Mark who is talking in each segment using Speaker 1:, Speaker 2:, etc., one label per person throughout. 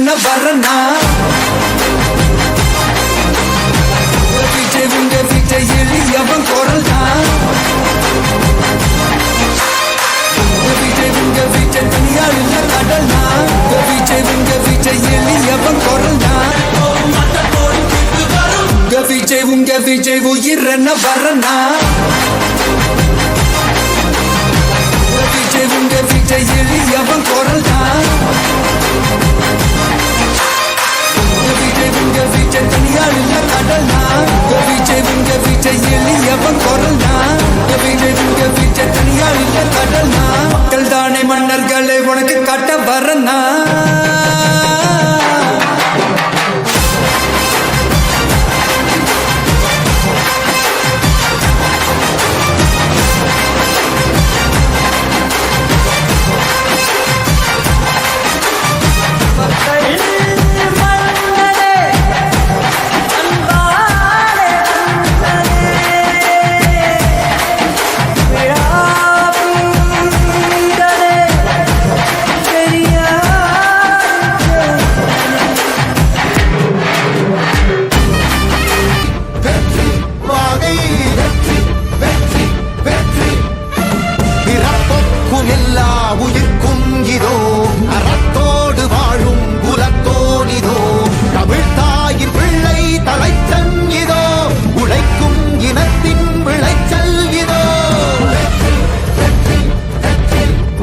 Speaker 1: உயிரென்ன வரனா விஜய் உங்க விஜய் எளியவன் குரல் தான் விஜய் உங்க விஜய் தனியாள் இல்ல கடல் தான் விஜய் உங்க விஜய் எளியவன் குரல் தான் விஜய் உங்க விஜய் உயிரென்ன வரனா விஜய் உங்க விஜய் எளியவன் குரல் தான் விஜய் உங்க விஜய் தனியாள் இல்ல கடல் தான் விஜய் உங்க விஜய் எளியவன் குரல் தான் விஜய் உங்க விஜய் தனியாள் இல்ல கடல் தான் மக்கள் தானே மன்னர்களை உனக்கு காட்ட வரனா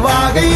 Speaker 2: வாகை